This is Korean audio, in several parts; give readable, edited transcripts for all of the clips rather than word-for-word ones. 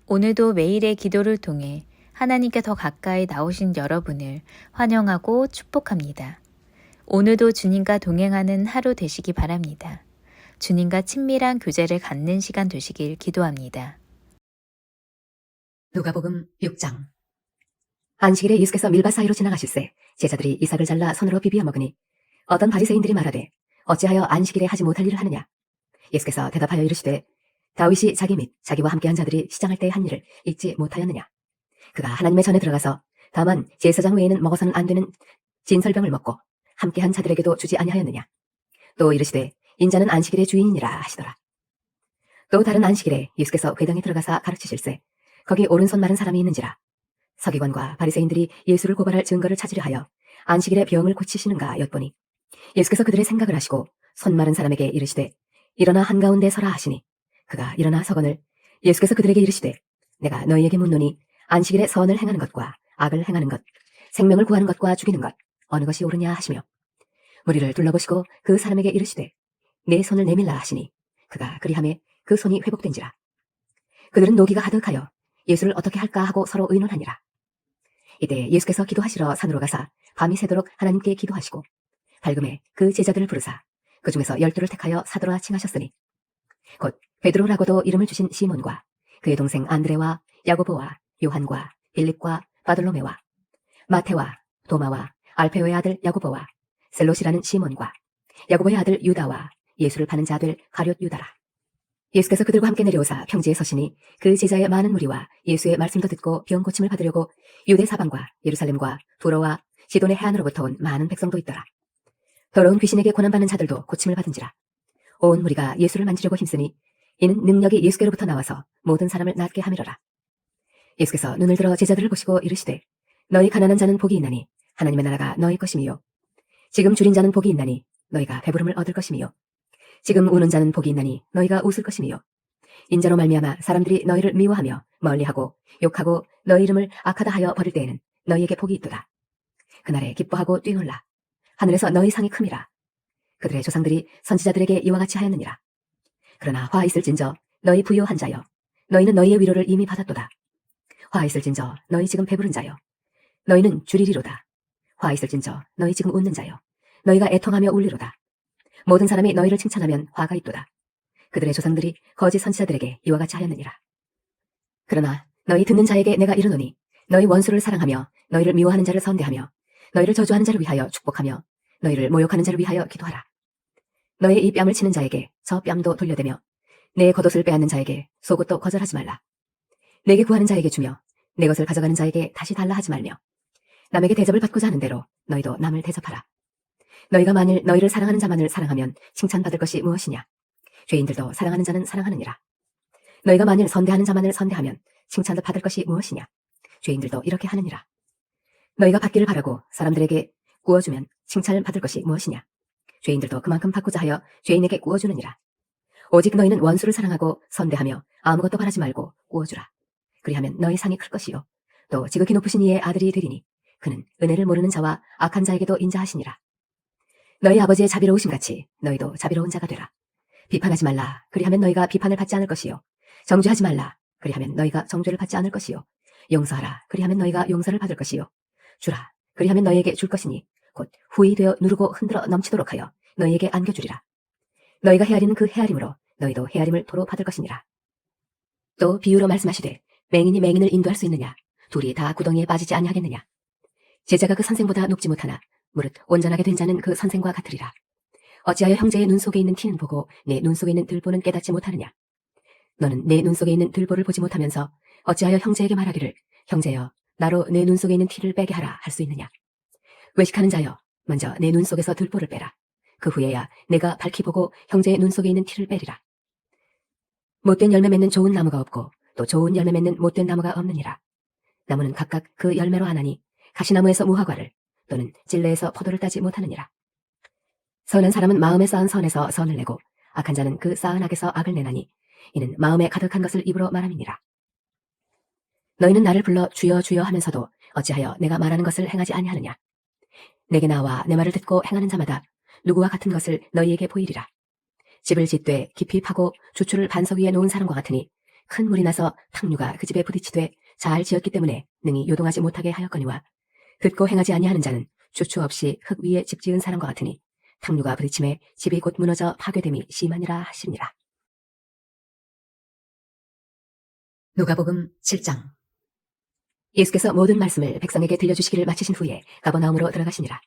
오늘도 매일의 기도를 통해 하나님께 더 가까이 나오신 여러분을 환영하고 축복합니다. 오늘도 주님과 동행하는 하루 되시기 바랍니다. 주님과 친밀한 교제를 갖는 시간 되시길 기도합니다. 누가복음 6장. 안식일에 예수께서 밀밭 사이로 지나가실새 제자들이 이삭을 잘라 손으로 비비어 먹으니 어떤 바리새인들이 말하되 어찌하여 안식일에 하지 못할 일을 하느냐. 예수께서 대답하여 이르시되 다윗이 자기 및 자기와 함께한 자들이 시장할 때의 한 일을 잊지 못하였느냐. 그가 하나님의 전에 들어가서 다만 제사장 외에는 먹어서는 안 되는 진설병을 먹고 함께한 자들에게도 주지 아니하였느냐. 또 이르시되 인자는 안식일의 주인이니라 하시더라. 또 다른 안식일에 예수께서 회당에 들어가사 가르치실새 거기 오른손 마른 사람이 있는지라. 서기관과 바리새인들이 예수를 고발할 증거를 찾으려 하여 안식일에 병을 고치시는가 엿보니 예수께서 그들의 생각을 아시고 손 마른 사람에게 이르시되 일어나 한가운데 서라 하시니 그가 일어나 서거늘 예수께서 그들에게 이르시되 내가 너희에게 묻노니 안식일에 선을 행하는 것과 악을 행하는 것, 생명을 구하는 것과 죽이는 것 어느 것이 옳으냐 하시며 무리를 둘러보시고 그 사람에게 이르시되 내 손을 내밀라 하시니 그가 그리하매 그 손이 회복된지라. 그들은 노기가 하득하여 예수를 어떻게 할까 하고 서로 의논하니라. 이때 예수께서 기도하시러 산으로 가사 밤이 새도록 하나님께 기도하시고 밝음에 그 제자들을 부르사 그 중에서 12를 택하여 사도라 칭하셨으니 곧 베드로라고도 이름을 주신 시몬과 그의 동생 안드레와 야고보와 요한과 빌립과 바돌로메와 마테와 도마와 알페오의 아들 야고보와 셀롯이라는 시몬과 야고보의 아들 유다와 예수를 파는 자들 가룟 유다라. 예수께서 그들과 함께 내려오사 평지에 서시니 그 제자의 많은 무리와 예수의 말씀도 듣고 병 고침을 받으려고 유대 사방과 예루살렘과 두로와 시돈의 해안으로부터 온 많은 백성도 있더라. 더러운 귀신에게 고난받는 자들도 고침을 받은지라. 온 무리가 예수를 만지려고 힘쓰니 이는 능력이 예수께로부터 나와서 모든 사람을 낫게 함이로라. 예수께서 눈을 들어 제자들을 보시고 이르시되 너희 가난한 자는 복이 있나니 하나님의 나라가 너희 것임이요. 지금 줄인 자는 복이 있나니 너희가 배부름을 얻을 것임이요. 지금 우는 자는 복이 있나니 너희가 웃을 것임이요. 인자로 말미암아 사람들이 너희를 미워하며 멀리하고 욕하고 너희 이름을 악하다 하여 버릴 때에는 너희에게 복이 있도다. 그날에 기뻐하고 뛰놀라. 하늘에서 너희 상이 큼이라. 그들의 조상들이 선지자들에게 이와 같이 하였느니라. 그러나 화 있을진저 너희 부요한 자여 너희는 너희의 위로를 이미 받았도다. 화 있을진저 너희 지금 배부른 자여 너희는 줄이리로다. 화 있을진저 너희 지금 웃는 자여 너희가 애통하며 울리로다. 모든 사람이 너희를 칭찬하면 화가 있도다. 그들의 조상들이 거짓 선지자들에게 이와 같이 하였느니라. 그러나 너희 듣는 자에게 내가 이르노니 너희 원수를 사랑하며 너희를 미워하는 자를 선대하며 너희를 저주하는 자를 위하여 축복하며 너희를 모욕하는 자를 위하여 기도하라. 너희 이 뺨을 치는 자에게 저 뺨도 돌려대며 내 겉옷을 빼앗는 자에게 속옷도 거절하지 말라. 내게 구하는 자에게 주며 내 것을 가져가는 자에게 다시 달라 하지 말며 남에게 대접을 받고자 하는 대로 너희도 남을 대접하라. 너희가 만일 너희를 사랑하는 자만을 사랑하면 칭찬받을 것이 무엇이냐. 죄인들도 사랑하는 자는 사랑하느니라. 너희가 만일 선대하는 자만을 선대하면 칭찬도 받을 것이 무엇이냐. 죄인들도 이렇게 하느니라. 너희가 받기를 바라고 사람들에게 구워주면 칭찬을 받을 것이 무엇이냐. 죄인들도 그만큼 받고자 하여 죄인에게 구워주느니라. 오직 너희는 원수를 사랑하고 선대하며 아무것도 바라지 말고 구워주라. 그리하면 너희 상이 클 것이요 또 지극히 높으신 이의 아들이 되리니 그는 은혜를 모르는 자와 악한 자에게도 인자하시니라. 너희 아버지의 자비로우심 같이 너희도 자비로운 자가 되라. 비판하지 말라. 그리하면 너희가 비판을 받지 않을 것이요. 정죄하지 말라. 그리하면 너희가 정죄를 받지 않을 것이요. 용서하라. 그리하면 너희가 용서를 받을 것이요. 주라. 그리하면 너희에게 줄 것이니 곧 후히 되어 누르고 흔들어 넘치도록 하여 너희에게 안겨주리라. 너희가 헤아리는 그 헤아림으로 너희도 헤아림을 도로 받을 것이니라. 또 비유로 말씀하시되 맹인이 맹인을 인도할 수 있느냐. 둘이 다 구덩이에 빠지지 아니하겠느냐. 제자가 그 선생보다 높지 못하나 무릇 온전하게 된 자는 그 선생과 같으리라. 어찌하여 형제의 눈 속에 있는 티는 보고 내 눈 속에 있는 들보는 깨닫지 못하느냐. 너는 내 눈 속에 있는 들보를 보지 못하면서 어찌하여 형제에게 말하기를 형제여 나로 내 눈 속에 있는 티를 빼게 하라 할 수 있느냐. 외식하는 자여 먼저 내 눈 속에서 들보를 빼라. 그 후에야 내가 밝히 보고 형제의 눈 속에 있는 티를 빼리라. 못된 열매 맺는 좋은 나무가 없고 또 좋은 열매 맺는 못된 나무가 없느니라. 나무는 각각 그 열매로 하나니 가시나무에서 무화과를 또는 찔레에서 포도를 따지 못하느니라. 선한 사람은 마음에 쌓은 선에서 선을 내고 악한 자는 그 쌓은 악에서 악을 내나니 이는 마음에 가득한 것을 입으로 말함이니라. 너희는 나를 불러 주여 주여 하면서도 어찌하여 내가 말하는 것을 행하지 아니하느냐. 내게 나와 내 말을 듣고 행하는 자마다 누구와 같은 것을 너희에게 보이리라. 집을 짓되 깊이 파고 주추를 반석 위에 놓은 사람과 같으니 큰 물이 나서 탕류가 그 집에 부딪히되 잘 지었기 때문에 능히 요동하지 못하게 하였거니와 듣고 행하지 아니하는 자는 주추 없이 흙 위에 집 지은 사람과 같으니 탕류가 부딪힘에 집이 곧 무너져 파괴됨이 심하니라 하시니라. 누가복음 7장. 예수께서 모든 말씀을 백성에게 들려주시기를 마치신 후에 가버나움으로 들어가시니라.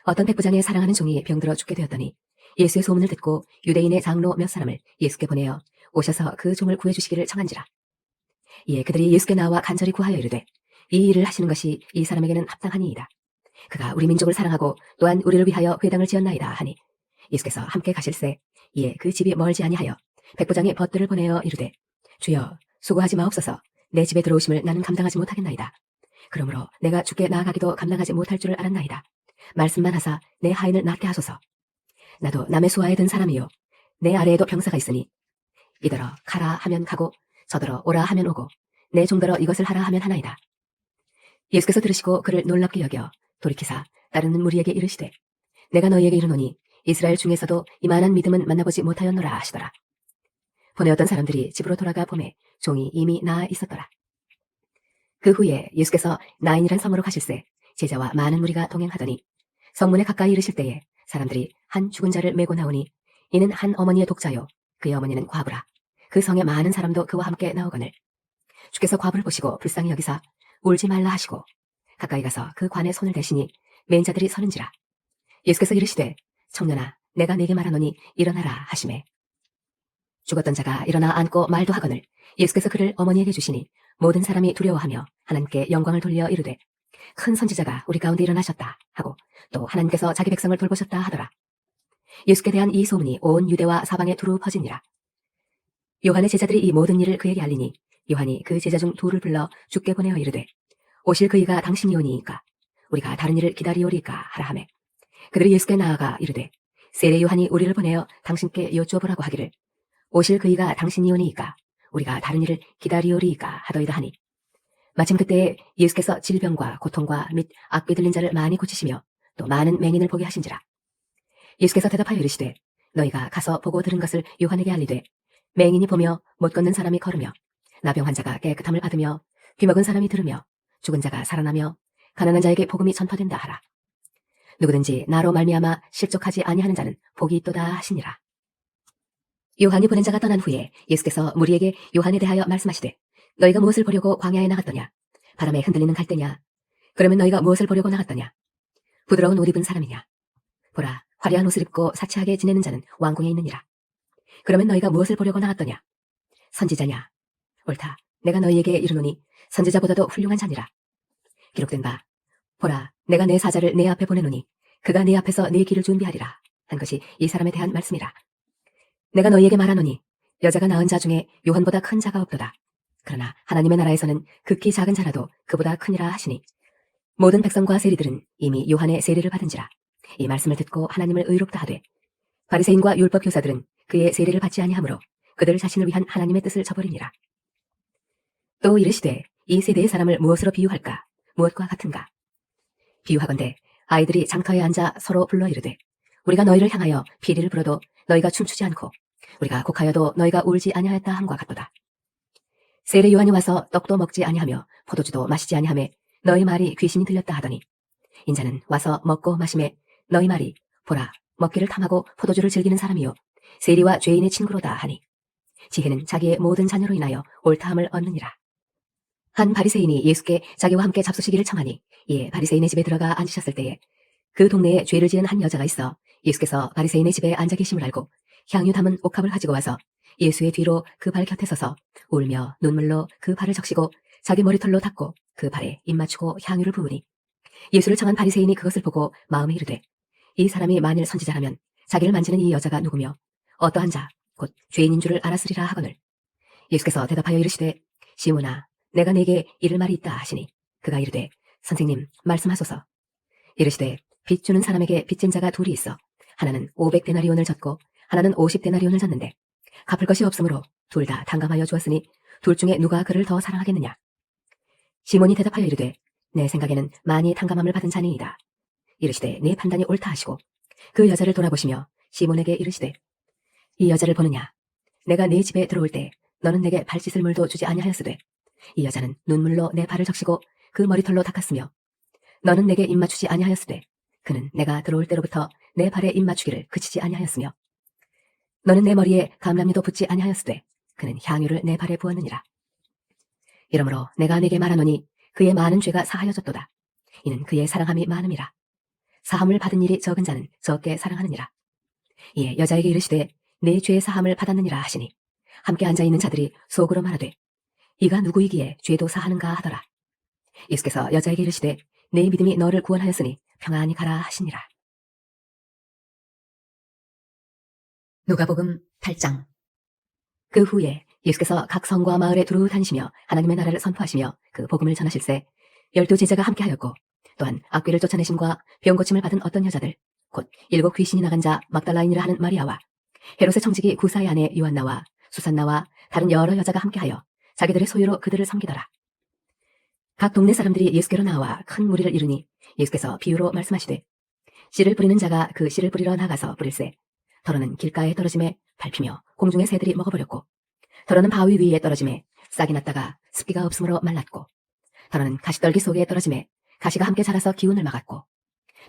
어떤 백부장의 사랑하는 종이 병들어 죽게 되었더니 예수의 소문을 듣고 유대인의 장로 몇 사람을 예수께 보내어 오셔서 그 종을 구해주시기를 청한지라. 이에 그들이 예수께 나와 간절히 구하여 이르되 이 일을 하시는 것이 이 사람에게는 합당하니이다. 그가 우리 민족을 사랑하고 또한 우리를 위하여 회당을 지었나이다 하니 예수께서 함께 가실새 이에 그 집이 멀지 아니하여 백부장의 벗들을 보내어 이르되 주여 수고하지 마옵소서. 내 집에 들어오심을 나는 감당하지 못하겠나이다. 그러므로 내가 주께 나아가기도 감당하지 못할 줄을 알았나이다. 말씀만 하사 내 하인을 낫게 하소서. 나도 남의 수하에 든 사람이요 내 아래에도 병사가 있으니 이더러 가라 하면 가고 저더러 오라 하면 오고 내 종더러 이것을 하라 하면 하나이다. 예수께서 들으시고 그를 놀랍게 여겨 돌이키사 따르는 무리에게 이르시되 내가 너희에게 이르노니 이스라엘 중에서도 이만한 믿음은 만나보지 못하였노라 하시더라. 보내었던 사람들이 집으로 돌아가 보매 종이 이미 나아 있었더라. 그 후에 예수께서 나인이란 성으로 가실새 제자와 많은 무리가 동행하더니 성문에 가까이 이르실 때에 사람들이 한 죽은 자를 메고 나오니 이는 한 어머니의 독자요 그의 어머니는 과부라. 그 성에 많은 사람도 그와 함께 나오거늘 주께서 과부를 보시고 불쌍히 여기사 울지 말라 하시고 가까이 가서 그 관에 손을 대시니 맨 자들이 서는지라. 예수께서 이르시되 청년아 내가 네게 말하노니 일어나라 하시매 죽었던 자가 일어나 앉고 말도 하거늘 예수께서 그를 어머니에게 주시니 모든 사람이 두려워하며 하나님께 영광을 돌려 이르되 큰 선지자가 우리 가운데 일어나셨다 하고 또 하나님께서 자기 백성을 돌보셨다 하더라. 예수께 대한 이 소문이 온 유대와 사방에 두루 퍼지니라. 요한의 제자들이 이 모든 일을 그에게 알리니 요한이 그 제자 중 둘을 불러 주께 보내어 이르되 오실 그이가 당신이오니이까 우리가 다른 일을 기다리오리까 하라 하매 그들이 예수께 나아가 이르되 세례 요한이 우리를 보내어 당신께 여쭈어보라고 하기를 오실 그이가 당신이오니이까 우리가 다른 일을 기다리오리이까 하더이다 하니 마침 그때에 예수께서 질병과 고통과 및 악귀 들린 자를 많이 고치시며 또 많은 맹인을 보게 하신지라. 예수께서 대답하여 이르시되 너희가 가서 보고 들은 것을 요한에게 알리되 맹인이 보며 못 걷는 사람이 걸으며 나병 환자가 깨끗함을 받으며 귀먹은 사람이 들으며 죽은 자가 살아나며 가난한 자에게 복음이 전파된다 하라. 누구든지 나로 말미암아 실족하지 아니하는 자는 복이 있도다 하시니라. 요한이 보낸 자가 떠난 후에 예수께서 무리에게 요한에 대하여 말씀하시되 너희가 무엇을 보려고 광야에 나갔더냐? 바람에 흔들리는 갈대냐? 그러면 너희가 무엇을 보려고 나갔더냐? 부드러운 옷 입은 사람이냐? 보라, 화려한 옷을 입고 사치하게 지내는 자는 왕궁에 있느니라. 그러면 너희가 무엇을 보려고 나갔더냐? 선지자냐? 옳다, 내가 너희에게 이르노니 선지자보다도 훌륭한 자니라. 기록된 바, 보라, 내가 내 사자를 내 앞에 보내노니 그가 내 앞에서 네 길을 준비하리라 한 것이 이 사람에 대한 말씀이라. 내가 너희에게 말하노니 여자가 낳은 자 중에 요한보다 큰 자가 없도다. 그러나 하나님의 나라에서는 극히 작은 자라도 그보다 크니라 하시니 모든 백성과 세리들은 이미 요한의 세례를 받은지라. 이 말씀을 듣고 하나님을 의롭다 하되 바리새인과 율법 교사들은 그의 세례를 받지 아니하므로 그들 자신을 위한 하나님의 뜻을 저버리니라. 또 이르시되 이 세대의 사람을 무엇으로 비유할까? 무엇과 같은가? 비유하건대 아이들이 장터에 앉아 서로 불러 이르되 우리가 너희를 향하여 피리를 불어도 너희가 춤추지 않고 우리가 곡하여도 너희가 울지 아니하였다 함과 같도다. 세례 요한이 와서 떡도 먹지 아니하며 포도주도 마시지 아니하매 너희 말이 귀신이 들렸다 하더니 인자는 와서 먹고 마시매 너희 말이 보라 먹기를 탐하고 포도주를 즐기는 사람이요 세리와 죄인의 친구로다 하니 지혜는 자기의 모든 자녀로 인하여 옳다함을 얻느니라. 한 바리새인이 예수께 자기와 함께 잡수시기를 청하니 이에 바리새인의 집에 들어가 앉으셨을 때에 그 동네에 죄를 지은 한 여자가 있어 예수께서 바리새인의 집에 앉아 계심을 알고 향유 담은 옥합을 가지고 와서 예수의 뒤로 그 발 곁에 서서 울며 눈물로 그 발을 적시고 자기 머리털로 닦고 그 발에 입 맞추고 향유를 부으니 예수를 청한 바리새인이 그것을 보고 마음에 이르되 이 사람이 만일 선지자라면 자기를 만지는 이 여자가 누구며 어떠한 자 곧 죄인인 줄을 알았으리라 하거늘 예수께서 대답하여 이르시되 시몬아 내가 네게 이를 말이 있다 하시니 그가 이르되 선생님 말씀하소서. 이르시되 빚 주는 사람에게 빚진 자가 둘이 있어 하나는 500데나리온을 졌고 하나는 50데나리온을 졌는데 갚을 것이 없으므로 둘 다 탕감하여 주었으니 둘 중에 누가 그를 더 사랑하겠느냐? 시몬이 대답하여 이르되 내 생각에는 많이 탕감함을 받은 자니이다. 이르시되 네 판단이 옳다 하시고 그 여자를 돌아보시며 시몬에게 이르시되 이 여자를 보느냐? 내가 네 집에 들어올 때 너는 내게 발 씻을 물도 주지 아니하였으되 이 여자는 눈물로 내 발을 적시고 그 머리털로 닦았으며 너는 내게 입 맞추지 아니하였으되 그는 내가 들어올 때로부터 내 발에 입 맞추기를 그치지 아니하였으며 너는 내 머리에 감람이도 붓지 아니하였으되 그는 향유를 내 발에 부었느니라. 이러므로 내가 네게 말하노니 그의 많은 죄가 사하여졌도다. 이는 그의 사랑함이 많음이라. 사함을 받은 일이 적은 자는 적게 사랑하느니라. 이에 여자에게 이르시되 내 죄의 사함을 받았느니라 하시니 함께 앉아있는 자들이 속으로 말하되 이가 누구이기에 죄도 사하는가 하더라. 예수께서 여자에게 이르시되 내 믿음이 너를 구원하였으니 평안히 가라 하시니라. 누가복음 8장. 그 후에 예수께서 각 성과 마을에 두루 다니시며 하나님의 나라를 선포하시며 그 복음을 전하실세 12 제자가 함께하였고 또한 악귀를 쫓아내심과 병 고침을 받은 어떤 여자들 곧 7 귀신이 나간 자 막달라인이라 하는 마리아와 헤롯의 청지기 구사의 아내 요한나와 수산나와 다른 여러 여자가 함께하여 자기들의 소유로 그들을 섬기더라. 각 동네 사람들이 예수께로 나와 큰 무리를 이루니 예수께서 비유로 말씀하시되 씨를 뿌리는 자가 그 씨를 뿌리러 나가서 뿌릴새 더러는 길가에 떨어짐에 밟히며 공중의 새들이 먹어버렸고 더러는 바위 위에 떨어짐에 싹이 났다가 습기가 없으므로 말랐고 더러는 가시떨기 속에 떨어짐에 가시가 함께 자라서 기운을 막았고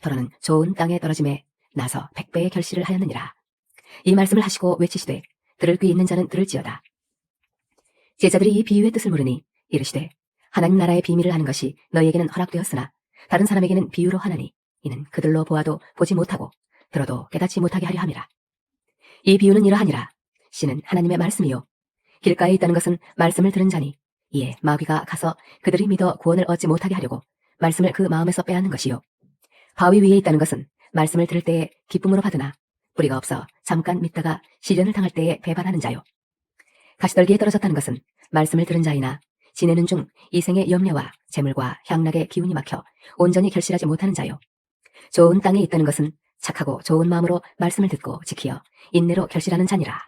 더러는 좋은 땅에 떨어짐에 나서 100배의 결실을 하였느니라. 이 말씀을 하시고 외치시되 들을 귀 있는 자는 들을지어다. 제자들이 이 비유의 뜻을 물으니 이르시되 하나님 나라의 비밀을 아는 것이 너희에게는 허락되었으나 다른 사람에게는 비유로 하나니 이는 그들로 보아도 보지 못하고 들어도 깨닫지 못하게 하려 함이라. 이 비유는 이러하니라. 씨는 하나님의 말씀이요 길가에 있다는 것은 말씀을 들은 자니 이에 마귀가 가서 그들이 믿어 구원을 얻지 못하게 하려고 말씀을 그 마음에서 빼앗는 것이요 바위 위에 있다는 것은 말씀을 들을 때에 기쁨으로 받으나 뿌리가 없어 잠깐 믿다가 시련을 당할 때에 배반하는 자요 가시떨기에 떨어졌다는 것은 말씀을 들은 자이나 지내는 중 이 생의 염려와 재물과 향락의 기운이 막혀 온전히 결실하지 못하는 자요 좋은 땅에 있다는 것은 착하고 좋은 마음으로 말씀을 듣고 지키어 인내로 결실하는 자니라.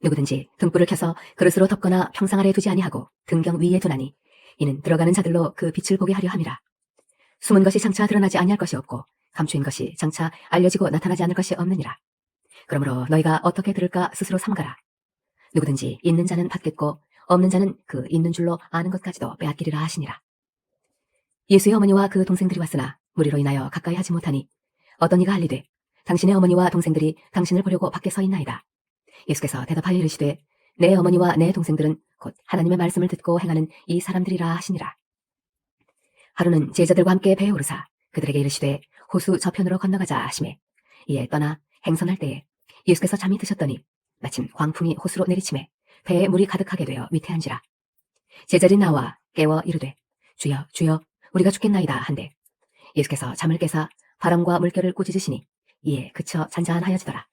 누구든지 등불을 켜서 그릇으로 덮거나 평상 아래 두지 아니하고 등경 위에 두나니 이는 들어가는 자들로 그 빛을 보게 하려 함이라. 숨은 것이 장차 드러나지 아니할 것이 없고 감추인 것이 장차 알려지고 나타나지 않을 것이 없느니라. 그러므로 너희가 어떻게 들을까 스스로 삼가라. 누구든지 있는 자는 받겠고 없는 자는 그 있는 줄로 아는 것까지도 빼앗기리라 하시니라. 예수의 어머니와 그 동생들이 왔으나 무리로 인하여 가까이 하지 못하니 어떤 이가 할리되 당신의 어머니와 동생들이 당신을 보려고 밖에 서 있나이다. 예수께서 대답하여 이르시되 내 어머니와 내 동생들은 곧 하나님의 말씀을 듣고 행하는 이 사람들이라 하시니라. 하루는 제자들과 함께 배에 오르사 그들에게 이르시되 호수 저편으로 건너가자 하시매 이에 떠나 행선할 때에 예수께서 잠이 드셨더니 마침 광풍이 호수로 내리침에 배에 물이 가득하게 되어 위태한지라. 제자들이 나와 깨워 이르되 주여 주여 우리가 죽겠나이다 한데 예수께서 잠을 깨사 바람과 물결을 꾸짖으시니 이에 그쳐 잔잔하여지더라.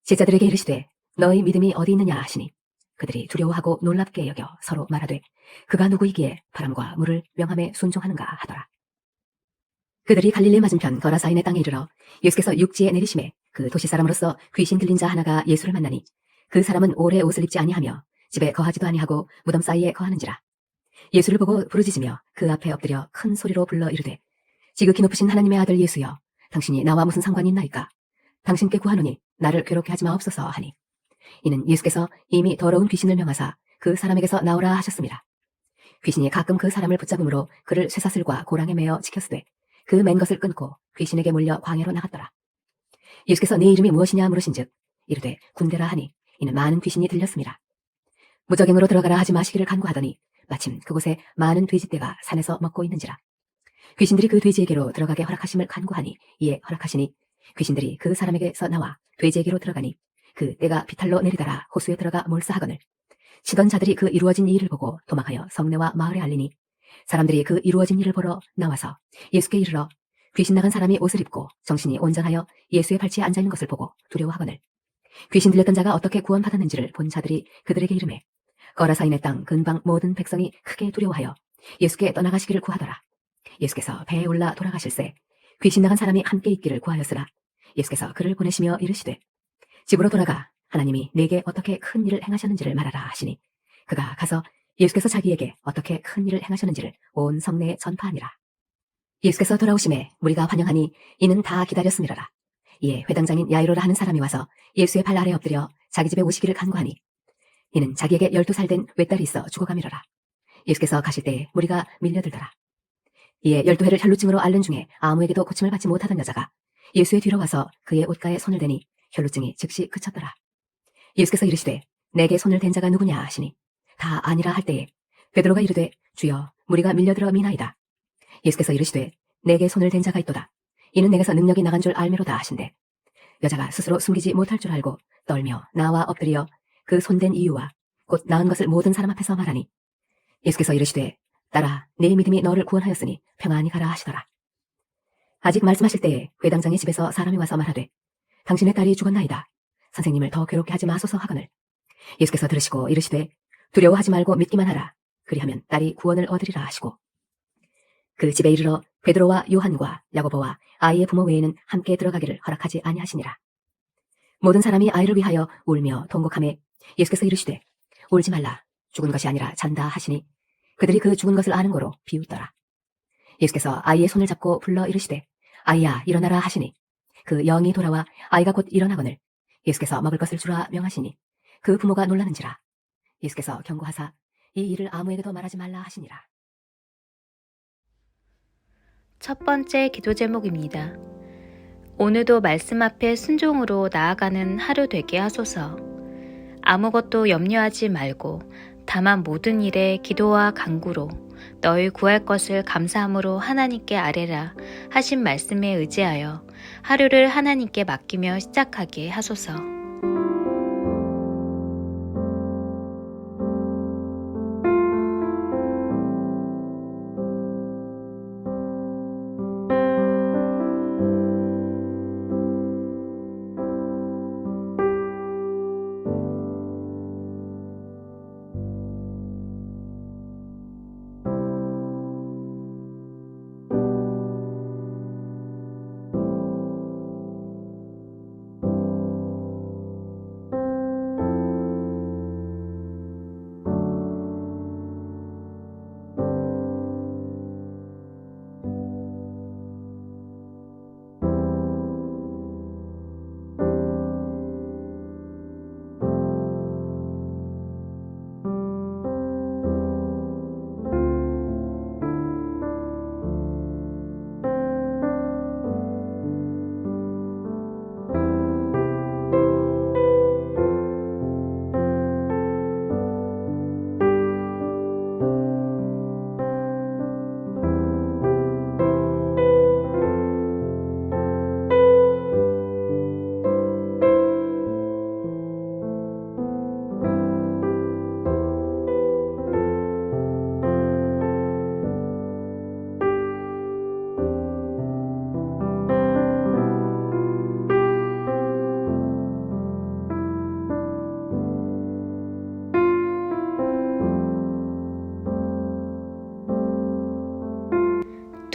제자들에게 이르시되 너희 믿음이 어디 있느냐 하시니 그들이 두려워하고 놀랍게 여겨 서로 말하되 그가 누구이기에 바람과 물을 명함에 순종하는가 하더라. 그들이 갈릴리 맞은편 거라사인의 땅에 이르러 예수께서 육지에 내리심에 그 도시 사람으로서 귀신 들린 자 하나가 예수를 만나니 그 사람은 오래 옷을 입지 아니하며 집에 거하지도 아니하고 무덤 사이에 거하는지라. 예수를 보고 부르짖으며 그 앞에 엎드려 큰 소리로 불러 이르되 지극히 높으신 하나님의 아들 예수여 당신이 나와 무슨 상관이 있나이까. 당신께 구하노니 나를 괴롭게 하지 마옵소서 하니 이는 예수께서 이미 더러운 귀신을 명하사 그 사람에게서 나오라 하셨습니다. 귀신이 가끔 그 사람을 붙잡음으로 그를 쇠사슬과 고랑에 매어 지켰으되 그 맨 것을 끊고 귀신에게 몰려 광야로 나갔더라. 예수께서 네 이름이 무엇이냐 물으신즉 이르되 군대라 하니 이는 많은 귀신이 들렸습니다. 무적행으로 들어가라 하지 마시기를 간구하더니 마침 그곳에 많은 돼지떼가 산에서 먹고 있는지라. 귀신들이 그 돼지에게로 들어가게 허락하심을 간구하니 이에 허락하시니 귀신들이 그 사람에게서 나와 돼지에게로 들어가니 그 떼가 비탈로 내리다라 호수에 들어가 몰사하거늘 치던 자들이 그 이루어진 일을 보고 도망하여 성내와 마을에 알리니 사람들이 그 이루어진 일을 보러 나와서 예수께 이르러 귀신 나간 사람이 옷을 입고 정신이 온전하여 예수의 발치에 앉아있는 것을 보고 두려워하거늘 귀신 들렸던 자가 어떻게 구원받았는지를 본 자들이 그들에게 이르매 거라사인의 땅 근방 모든 백성이 크게 두려워하여 예수께 떠나가시기를 구하더라. 예수께서 배에 올라 돌아가실새 귀신 나간 사람이 함께 있기를 구하였으나 예수께서 그를 보내시며 이르시되 집으로 돌아가 하나님이 네게 어떻게 큰 일을 행하셨는지를 말하라 하시니 그가 가서 예수께서 자기에게 어떻게 큰 일을 행하셨는지를 온 성내에 전파하니라. 예수께서 돌아오심에 무리가 환영하니 이는 다 기다렸음이로라. 이에 회당장인 야이로라 하는 사람이 와서 예수의 발 아래 엎드려 자기 집에 오시기를 간구하니 이는 자기에게 12살 된 외딸이 있어 죽어가미러라. 예수께서 가실 때에 무리가 밀려들더라. 이에 12해를 혈루증으로 앓는 중에 아무에게도 고침을 받지 못하던 여자가 예수의 뒤로 와서 그의 옷가에 손을 대니 혈루증이 즉시 그쳤더라. 예수께서 이르시되 내게 손을 댄 자가 누구냐 하시니 다 아니라 할 때에 베드로가 이르되 주여 무리가 밀려들어 미나이다. 예수께서 이르시되 내게 손을 댄 자가 있도다. 이는 내게서 능력이 나간 줄 알미로다 하신대. 여자가 스스로 숨기지 못할 줄 알고 떨며 나와 엎드려 그 손댄 이유와 곧 나은 것을 모든 사람 앞에서 말하니 예수께서 이르시되 딸아 네 믿음이 너를 구원하였으니 평안히 가라 하시더라. 아직 말씀하실 때에 회당장의 집에서 사람이 와서 말하되 당신의 딸이 죽었나이다. 선생님을 더 괴롭게 하지 마소서 하거늘 예수께서 들으시고 이르시되 두려워하지 말고 믿기만 하라. 그리하면 딸이 구원을 얻으리라 하시고 그 집에 이르러 베드로와 요한과 야고보와 아이의 부모 외에는 함께 들어가기를 허락하지 아니하시니라. 모든 사람이 아이를 위하여 울며 통곡하매 예수께서 이르시되 울지 말라. 죽은 것이 아니라 잔다 하시니 그들이 그 죽은 것을 아는 거로 비웃더라. 예수께서 아이의 손을 잡고 불러 이르시되 아이야 일어나라 하시니 그 영이 돌아와 아이가 곧 일어나거늘 예수께서 먹을 것을 주라 명하시니 그 부모가 놀라는지라. 예수께서 경고하사 이 일을 아무에게도 말하지 말라 하시니라. 첫 번째 기도 제목입니다. 오늘도 말씀 앞에 순종으로 나아가는 하루 되게 하소서. 아무것도 염려하지 말고 다만 모든 일에 기도와 간구로 너희 구할 것을 감사함으로 하나님께 아뢰라 하신 말씀에 의지하여 하루를 하나님께 맡기며 시작하게 하소서.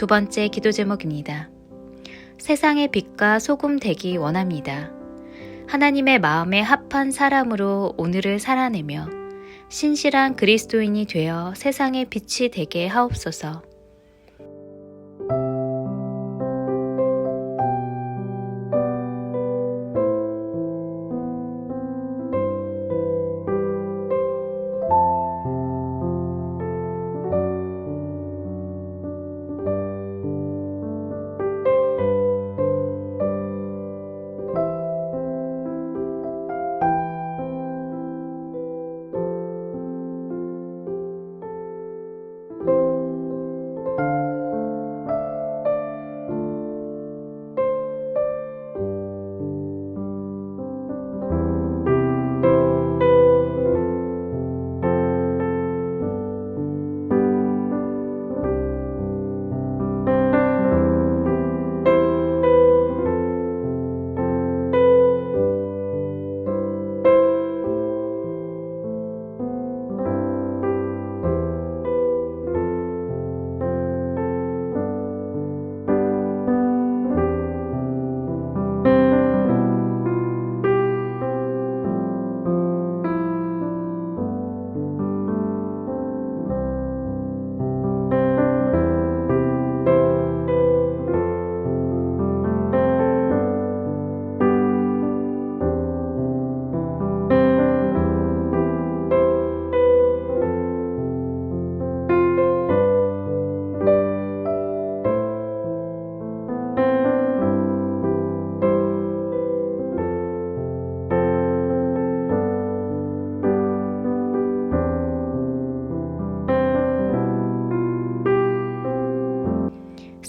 두 번째 기도 제목입니다. 세상의 빛과 소금 되기 원합니다. 하나님의 마음에 합한 사람으로 오늘을 살아내며 신실한 그리스도인이 되어 세상의 빛이 되게 하옵소서.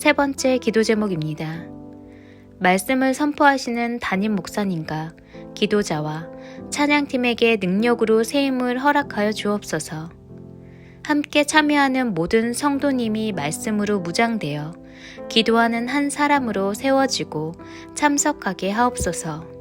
세 번째 기도 제목입니다. 말씀을 선포하시는 담임 목사님과 기도자와 찬양팀에게 능력으로 세임을 허락하여 주옵소서. 함께 참여하는 모든 성도님이 말씀으로 무장되어 기도하는 한 사람으로 세워지고 참석하게 하옵소서.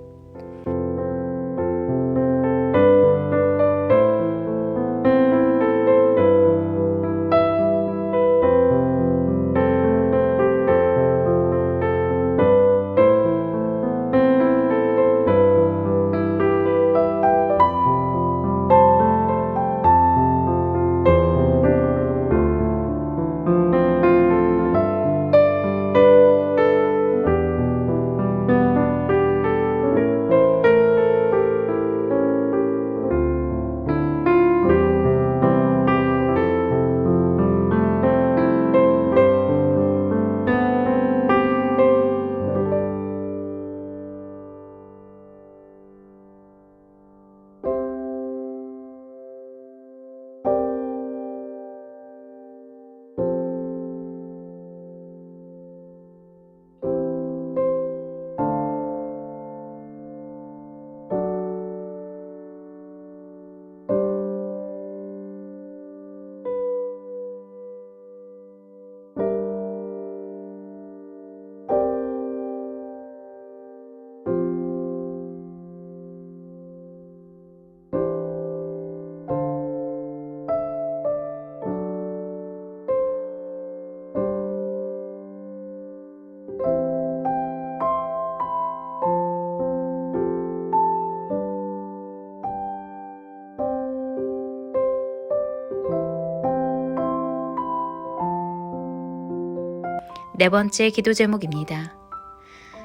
네 번째 기도 제목입니다.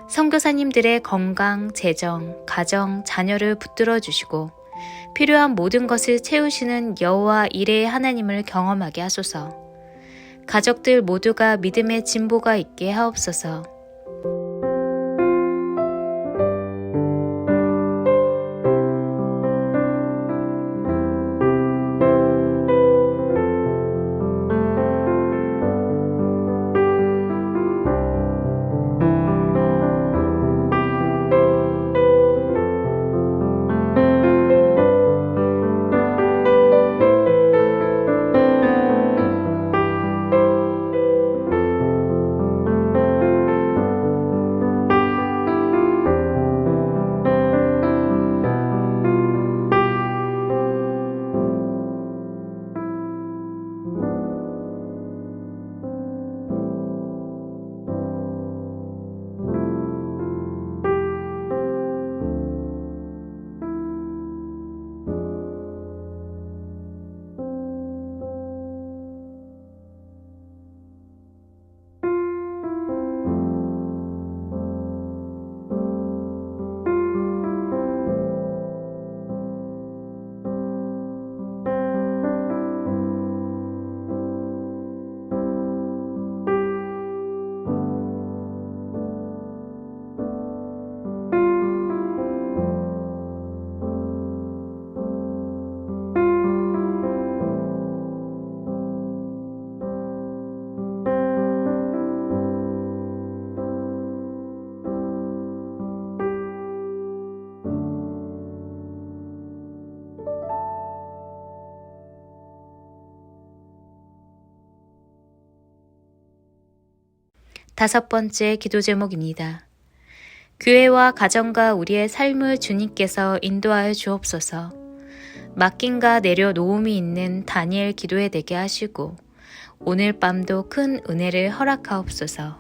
선교사님들의 건강, 재정, 가정, 자녀를 붙들어 주시고 필요한 모든 것을 채우시는 여호와 이레의 하나님을 경험하게 하소서. 가족들 모두가 믿음의 진보가 있게 하옵소서. 다섯 번째 기도 제목입니다. 교회와 가정과 우리의 삶을 주님께서 인도하여 주옵소서. 맡김과 내려놓음이 있는 다니엘 기도에 되게 하시고 오늘 밤도 큰 은혜를 허락하옵소서.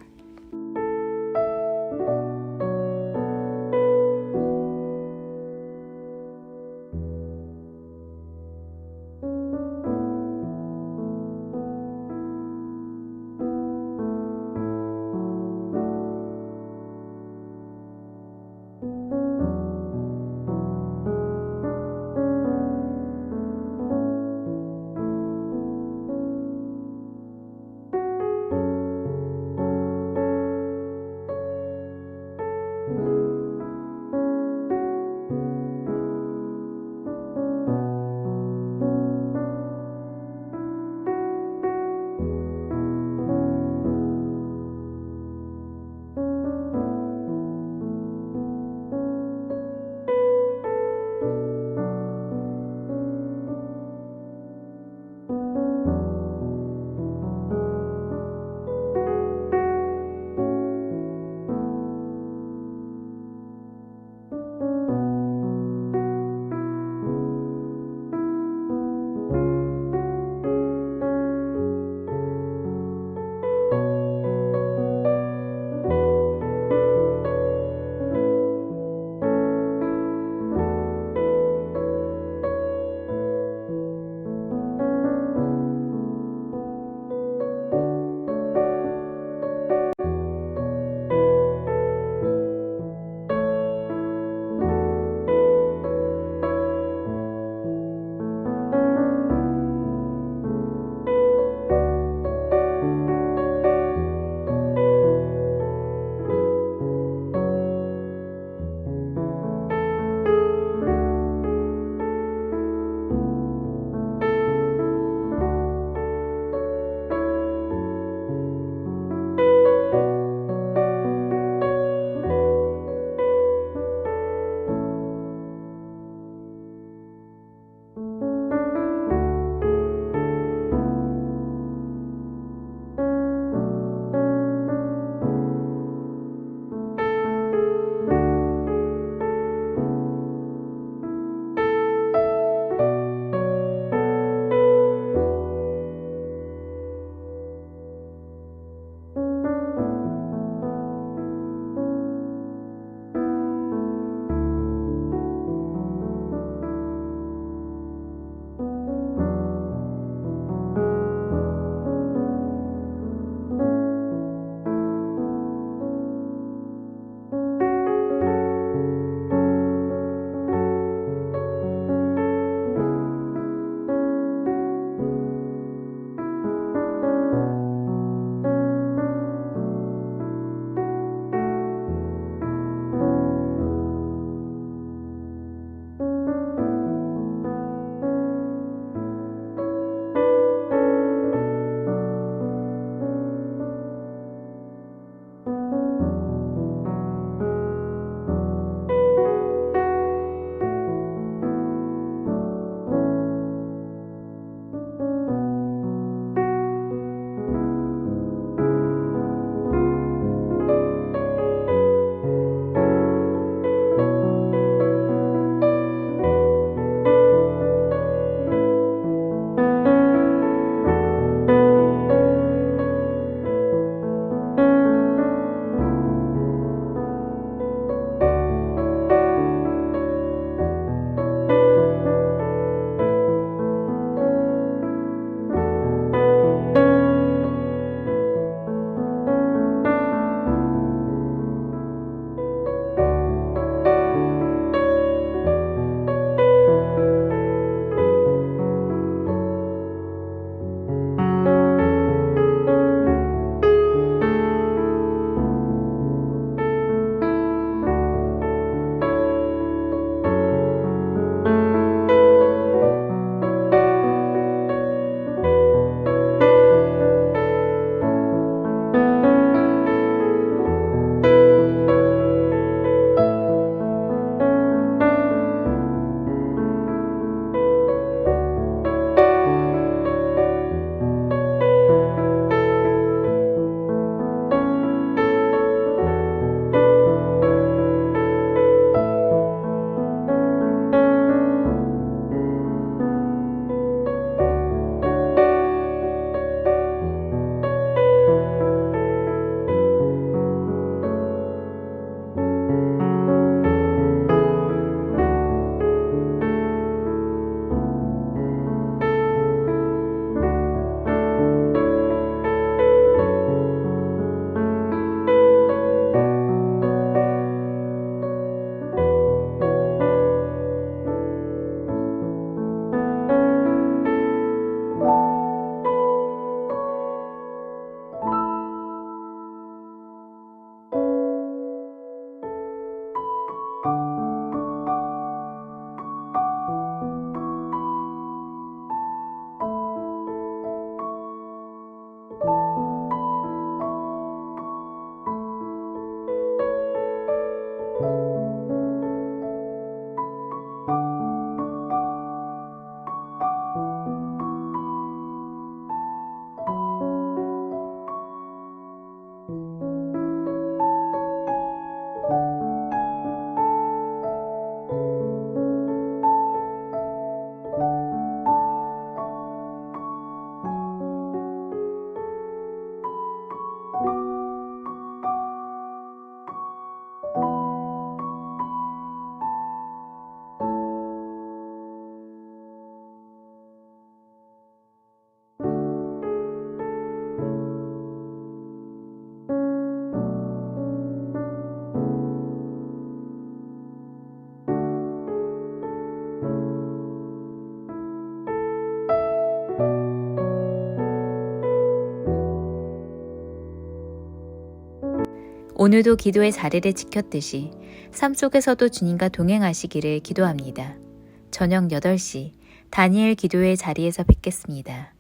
오늘도 기도의 자리를 지켰듯이 삶 속에서도 주님과 동행하시기를 기도합니다. 저녁 8시 다니엘 기도의 자리에서 뵙겠습니다.